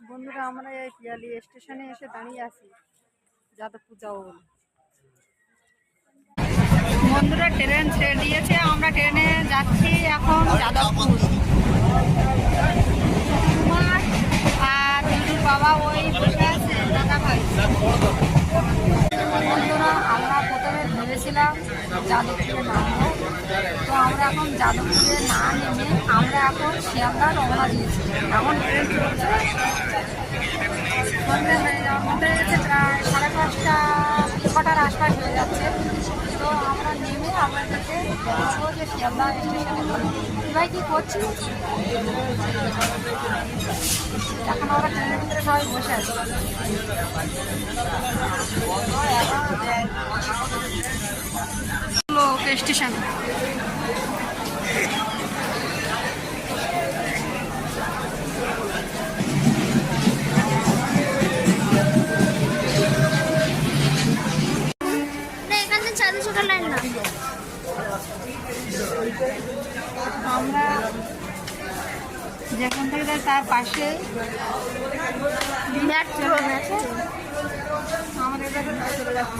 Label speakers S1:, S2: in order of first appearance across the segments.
S1: বন্ধুরা, আমরা এই পিয়ালি স্টেশনে এসে দাঁড়িয়ে আছি যাদবপুর যাবো বলে। বন্ধুরা, ট্রেন ছেড়ে দিয়েছে, আমরা ট্রেনে যাচ্ছি এখন যাদবপুর। আর দিদির বাবা ওই বসে আছে, দাদা ভাই। বন্ধুরা, আমরা প্রথমে ভেবেছিলাম যাদবপুরে নামবো, তো আমরা এখন যাদবপুরে না নেমে আমরা এখন শিয়ালদা রওনা দিয়েছি। এখন ট্রেন চলছে, আমাদের প্রায় 5:30 6টার আশপাশ হয়ে যাচ্ছে। তো আমরা নেমে আমাদেরকে বলবো যে শিয়ালদা স্টেশনে ভাই কী করছি। এখন আমরা ট্রেনের ভিতরে সবাই বসে আছি। স্টেশন আমরা যেখান থেকে যাই তার পাশে আমাদের কাছে চলে যাচ্ছি।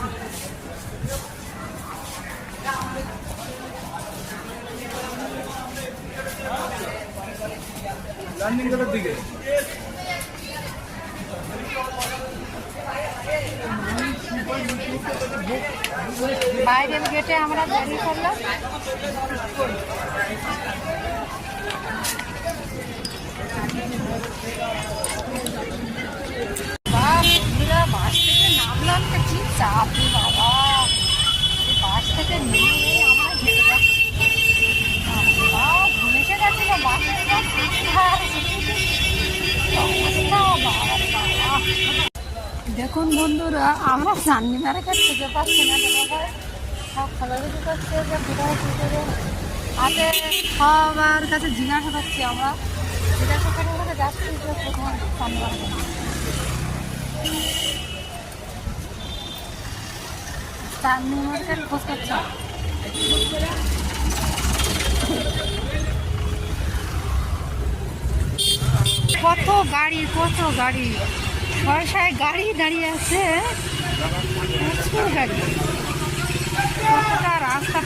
S1: দিকে বাইরের গেটে আমরা বেরিয়ে পড়লাম। বাস থেকে নামলাম তো কি চাপ বাবা, বাস থেকে নেমে আমরা হেঁটে যাচ্ছি। ঘুমেসে গেছিল বাস থেকে। দেখুন বন্ধুরা, আমরা চাঁদনি মার্কেট খুঁজে পাচ্ছি না, সব খোলাখুলি করছে যে কোথায় খুঁজে আগে সবার কাছে জিজ্ঞাসা করছি। আমরা জিজ্ঞাসা করে যাচ্ছি যে কোথায় চাঁদনি মার্কেট। চাঁদনি মার্কেট খোঁজ করছে। কত গাড়ি পয়সায় গাড়ি দাঁড়িয়ে আছে, প্রচুর গাড়ি। কতটা রাস্তা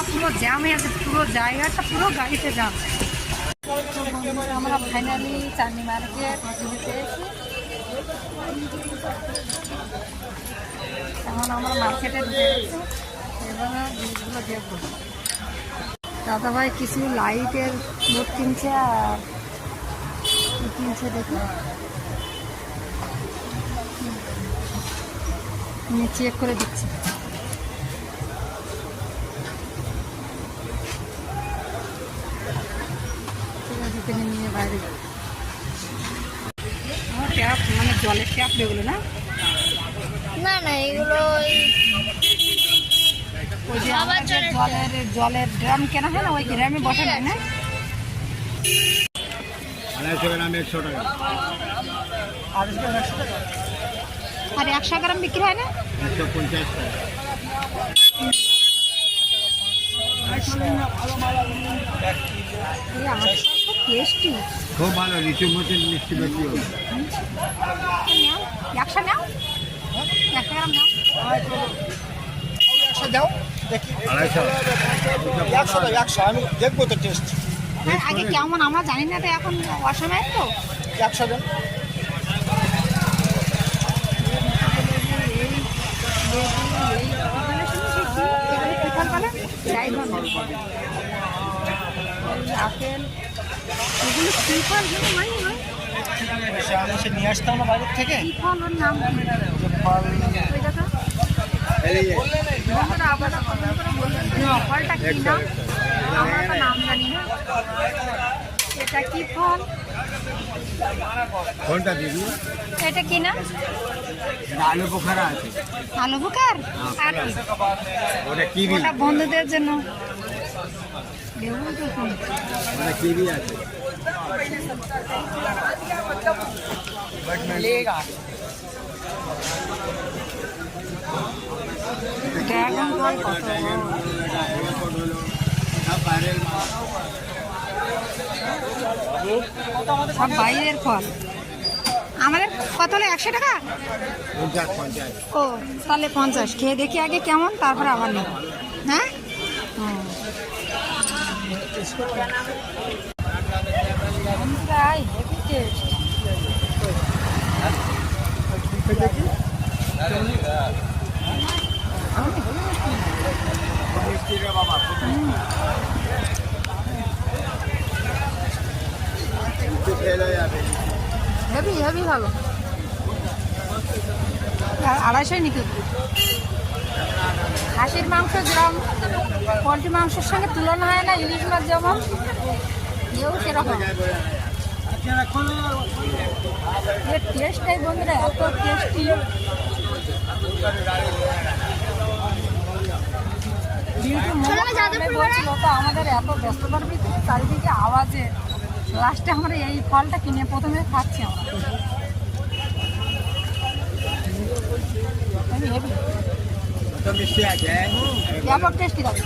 S1: পুরো জ্যামে আছে, পুরো জায়গাটা পুরো গাড়িতে জ্যাম। আমরা ফাইনালি চাঁদনি মার্কেট পেয়েছি। এখন আমরা মার্কেটে ঢুকেছি, এবার জিনিসগুলো দেখবো। দাদা ভাই কিছু লাইটের বোর্ড কিনছে, আর কি কিনছে দেখি, চেক করে দিচ্ছি। নিয়ে বাইরে ট্যাপ, মানে জলের ট্যাপ এগুলো না, এগুলো ওই যে জলের ড্রাম কেনা হয় না, ওই ড্রামে বসে নেয় না।
S2: 250 গ্রাম 100 টাকা,
S1: আর 100 গ্রাম বিক্রি হয় না
S2: 150 টাকা।
S1: টেস্টি,
S2: খুব ভালো, রিচুর মধ্যে মিষ্টি বেশি হবে।
S1: 100 নাও, 100 গ্রাম নাও,
S3: 100 দাও দেখি। 100 আমি দেখবো তো টেস্ট।
S1: আগে কেমন আমরা জানি না, তো এখন অসময় তো
S3: 100 দেন।
S1: আপেল এগুলো কি ফল
S3: আমি সে নিয়ে আসতাম না বাইরের থেকে।
S1: কি ফল, ওর নাম ফলটা কি নাম, আমরা তো নাম জানি না। এটা কি ফল,
S2: কোনটা দিদি?
S1: এটা কি নাম?
S2: আলু বোখারা আছে।
S1: আলু বোখার, আর
S2: ওটা কিবি,
S1: ওটা বন্ধুদের জন্য।
S2: ওটা কিবি আছে।
S1: ড্রাগন ফল কত, সব বাইরের ফল। আমাদের কত হলো 100 টাকা?
S2: 50
S1: ও তাহলে 50 খেয়ে দেখি আগে কেমন, তারপরে আবার নেব। হ্যাঁ হেভি টেস্ট। হেভি হেভি ভালো। 250 নিতে। খাসির মাংস যেরকম পোলট্রি মাংসের সঙ্গে তুলনা হয় না, ইলিশ মাছ যেমন এও সেরকম। এর টেস্টটাই বন্ধুরা এত টেস্টি। বলছিল তো আমাদের এত ব্যস্ততার ভিতরে চারিদিকে আওয়াজে লাস্টে আমরা এই ফলটা কিনে প্রথমে খাচ্ছি আমরা। হেভি
S2: তো মিষ্টি আছে।
S1: ব্যাপক টেস্টি লাগে।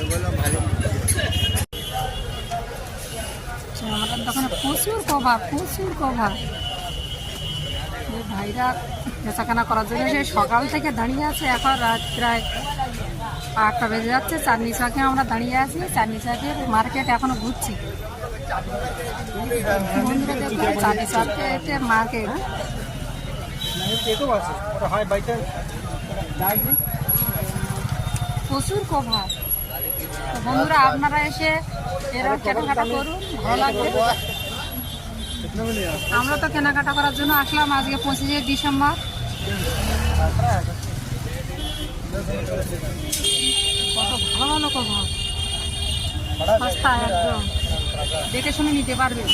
S2: এগুলো ভালো।
S1: আমাদের দোকানে প্রচুর কভার যে ভাইরা বেচাকেনা করার জন্য সেই সকাল থেকে দাঁড়িয়ে আছে। এখন রাত প্রায় 8টা বেজে যাচ্ছে। চাঁদনি চকে আমরা দাঁড়িয়ে আছি। চাঁদনি চকের মার্কেট এখনো ঘুরছি। বন্ধুরা দেখুন চাঁদনি চকে মার্কেট প্রচুর কভার। তো বন্ধুরা আপনারা এসে এরকম কেনাকাটা করুন, ভালো লাগবে। আমরা তো কেনাকাটা করার জন্য আসলাম আজকে 25শে ডিসেম্বর। কত ভালো ভালো কভার, সস্তা একদম, দেখে শুনে নিতে পারবেন।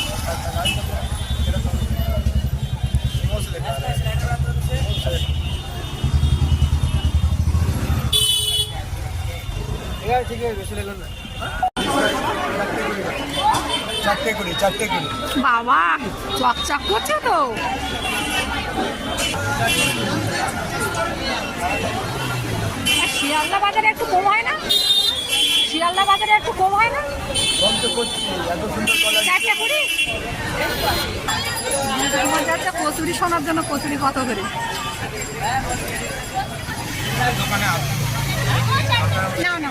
S3: চারটে কুড়ি।
S1: বাবা চকচক করছে তো। শিয়ালদা বাজারে একটু কম হয় না? শিয়ালদা বাজারে একটু কম হয় না? 4টা কুড়ি। কচুরি শোনার জন্য কচুরি কত করে? না না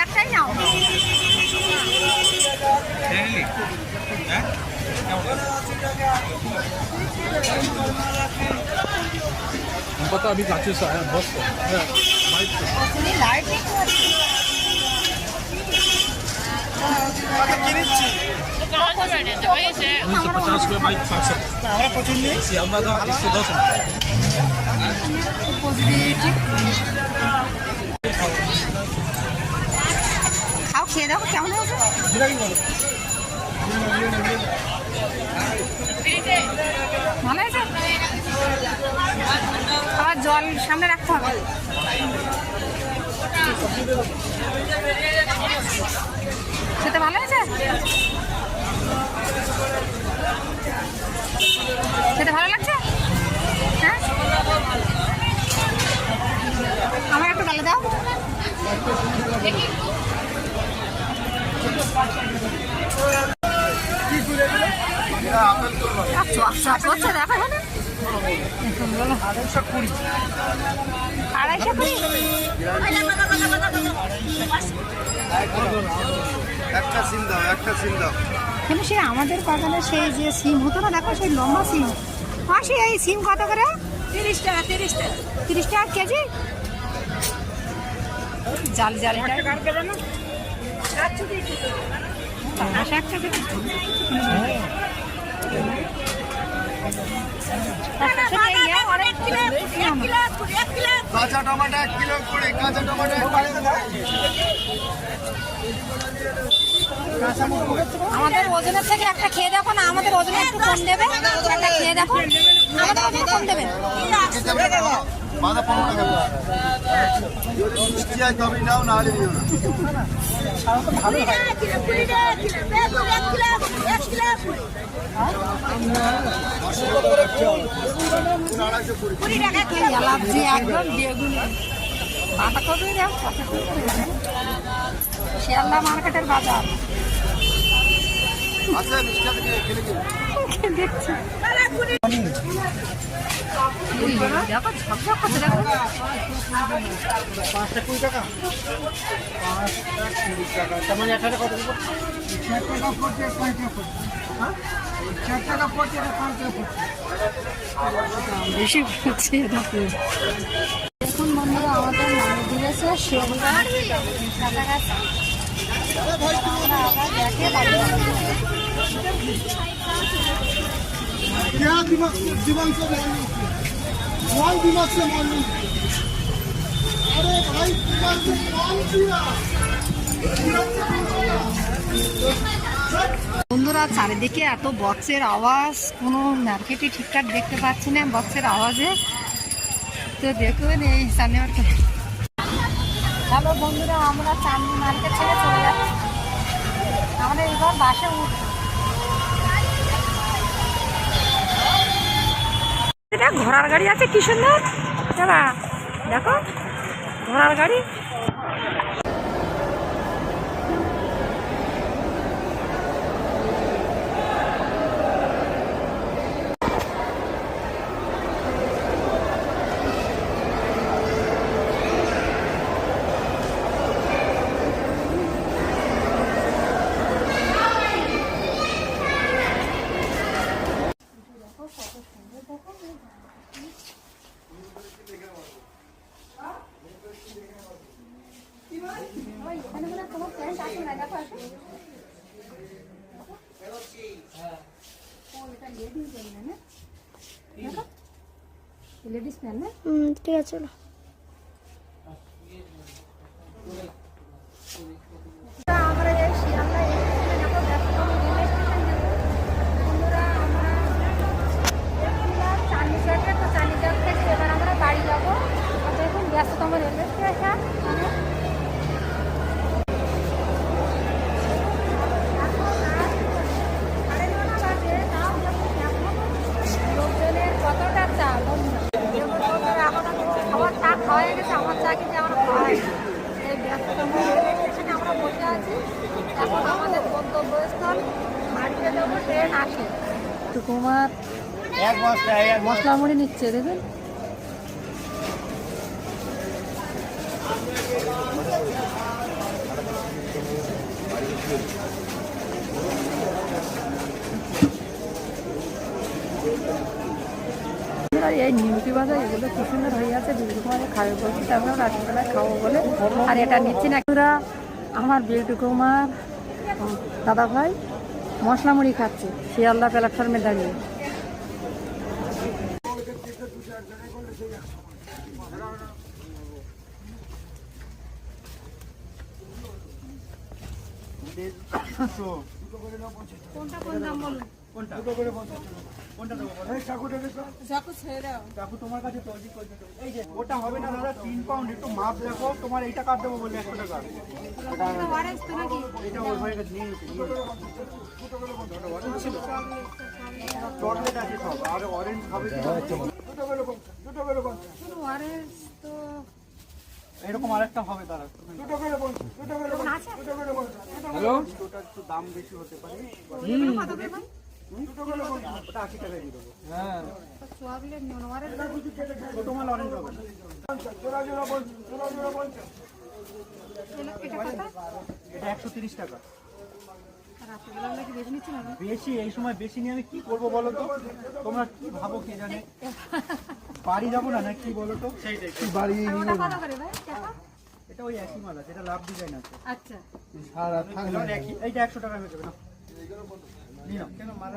S1: একটাই নাও।
S4: हमको तो अभी काफी सा है बस
S1: লাইট
S4: उन्नीस 50 रुपये बाइक 500
S3: আমরা প্রচুর নিই।
S4: सियामा का 110 रुपये
S1: খাও, খেয়ে দেখো কেমন হয়েছে। ভালো হয়েছে। আবার জল সামনে রাখতে হবে। খেতে ভালো হয়েছে। খেতে ভালো লাগছে। হ্যাঁ আমার একটু গালে দাও। হচ্ছে দেখো এখানে 250 কুড়ি।
S2: একটা সিম দাও।
S1: কিন্তু সে আমাদের বাগানে সেই যে সিম হতো না, দেখো সেই লম্বা সিম। মাসি এই সিম কত করে? 30 টাকা। 30 টাকা কেজি। জাল জাল
S2: কাঁচা টমেটো 1 কিলো করে। কাঁচা টমেটো
S1: আমাদের ওজনের থেকে একটা খেয়ে দেখো না। আমাদের ওজনে একটু কম দেবে। একটা খেয়ে দেখো, আমাদের ওজনে কম দেবে।
S2: মাথা 15 টাকা। মিষ্টি আই তবে নাও, না হলে নিও না।
S1: একদম বেগুন বাঁধাকপি দেখো কত সুন্দর হয়েছে। শিয়ালদা মার্কেটের বাজার
S2: আচ্ছা মিষ্টি থেকে খেলে কি
S1: দেখছি। দেখো ঝকঝক করছে দেখো।
S3: 5টা 20 টাকা 5টা 20 টাকা তার মানে একটা কত দিব 4 টাকা পড়ছে 5 টাকা পড়ছে হ্যাঁ 4 টাকা পড়ছে 5 টাকা পড়ছে
S1: বেশি পড়ছে দেখো। এখন বন্ধুরা আমাদের নামে দিয়েছে শিয়ালদা কাছাকাছি। আমরা আবার দেখে বাড়ি যাবো।
S2: क्या दिमाग से कौन दिमाग से मालूम अरे भाई दिमाग से कौन किया
S1: বন্ধুরা চারিদিকে এত বক্সের আওয়াজ, কোনো মার্কেটে ঠিকঠাক দেখতে পাচ্ছি না বক্সের আওয়াজে। তো দেখুন এই চাঁদনি মার্কেট। হ্যালো বন্ধুরা, আমরা চাঁদনি মার্কেট ছেড়ে চলে যাচ্ছি। আমরা এবার বাসে উঠছি। এটা ঘোড়ার গাড়ি আছে, কি সুন্দর দাদা দেখো ঘোড়ার গাড়ি। লেডিস প্যান্ট না,
S5: ঠিক আছে চলো।
S1: আমরা এই শিয়ালদা স্টেশনে যাবো, ব্যস্ততম রেল স্টেশন যাবো। বন্ধুরা আমরা এসেছিলাম চাঁদনি চকে, তো চাঁদনি চক থেকে এবার আমরা বাড়ি যাবো। দেখুন ব্যস্ততম রেলওয়ে স্টেশন। লোকজনের কতটা চা বন্ধুরা, খাবার চা খাওয়া গেছে, আমার চা কিন্তু আমরা খাওয়াই। এই ব্যস্ততম রেলওয়ে স্টেশনে আমরা বসে আছি। এখন আমাদের গন্তব্যস্থল বাড়িতে যাবো, ট্রেন আসে। কুমার
S3: এক বস্তা
S1: মশলা মুড়ি নিচ্ছে দেখুন। এই নিমকি ভাজা এগুলো কি সুন্দর হয়ে আছে, বিল্টু কুমারে খাবে বলছি, তারপরে রাত্রিবেলায় খাবো বলে আর এটা নিচ্ছি না। আমার বিল্টু কুমার দাদা ভাই মশলা মুড়ি খাচ্ছে শিয়ালদা প্ল্যাটফর্মে দাঁড়িয়ে। কোনটা কোন দাম বলুন?
S3: কোনটা কোনটা দেবো এই চাকুটা দেখো
S1: চাকু ছেড়ে দাও।
S3: চাকু তোমার কাছে তো এই যে ওটা হবে না দাদা 3 পাউন্ড একটু মাপ দেখো তোমার এইটা কাট দেবো বলে 100 টাকা
S1: এটা ওয়ারেন্স তো নাকি?
S3: এটা ওই হয়ে গেছে নিয়ে নিতে চকলেট আছে সব আর অরেঞ্জ খাবে
S1: শুধু ওয়ারেন্স তো
S3: এরকম আরেকটা হবে দাদা
S1: এখন আছে?
S3: হ্যালো ওটা একটু দাম বেশি হতে পারে
S1: এগুলো কত করে ভাই?
S3: ওটা 80 টাকা দিয়ে দেবো হ্যাঁ
S1: চকলেট নিন ওয়ারেন্স।
S3: ছোট মাল অরেঞ্জ হবে
S1: এটা কত?
S3: এটা 130 টাকা
S1: রাত্রিবেলা আমরা কি বেশি নিচ্ছি না?
S3: বেশি এই সময় বেশি নিয়ে আমি কি করবো বলো তো তোমরা কি ভাবো কে জানে বাড়ি যাবো না কি বলো তো সেইটাই বাড়ি
S1: আর ওটা কত করে ভাই টাকা?
S3: এটা ওই একই মাল আছে এটা লাভ ডিজাইন আছে
S1: আচ্ছা
S3: এইটা 100 টাকা হয়ে যাবে না নিয়ে নাও কেন মাল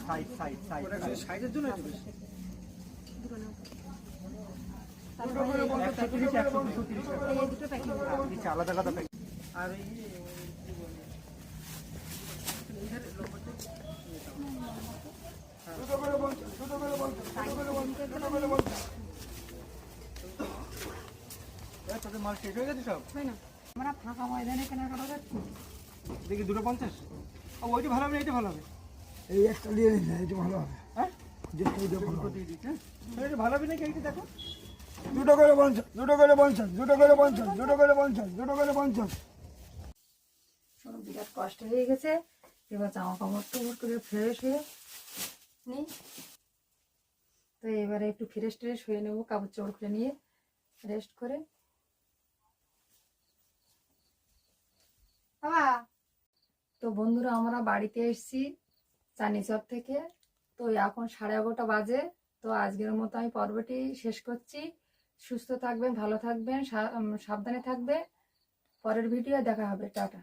S3: সাইড সাইড সাইড সাইডের জন্য একটু বেশি
S1: তারপরে
S3: 130 130 টাকা
S1: এই দুটো প্যাকিং
S3: নিচে আলাদা আলাদা প্যাকেট আর এই তোদের মাল শেষ হয়ে গেছে সব
S1: হয় না। আমরা ফাঁকা ময়দানে কেনাকাটা করছি।
S3: দেখি 250 ওইটা ভালো হবে না এইটা ভালো হবে
S2: এই একটা দিয়ে নিন এটা ভালো হবে
S3: হ্যাঁ
S2: যেটা এটা ভালো
S3: দুটো দিয়ে দিচ্ছি হ্যাঁ এটা ভালো হবে নাকি এইটা দেখো দুটো করে 50, দুটো করে 50, দুটো করে 50, দুটো করে 50, দুটো করে 50।
S1: শোনো, বিরাট কষ্ট হয়ে গেছে, এবার জামা কাপড় টুকুর করে ফ্রেশ হয়ে নিই। তো এবারে একটু ফ্রেশ ট্রেশ হয়ে নেবো, কাপড় চোপড় খুলে নিয়ে রেস্ট করে। বাবা, তো বন্ধুরা আমরা বাড়িতে এসেছি চাঁদনীচক থেকে। তো এখন 11:30 বাজে। তো আজকের মতো আমি পর্বটি শেষ করছি। সুস্থ থাকবেন, ভালো থাকবেন, সাবধানে থাকবে। পরের ভিডিও দেখা হবে। টাটা।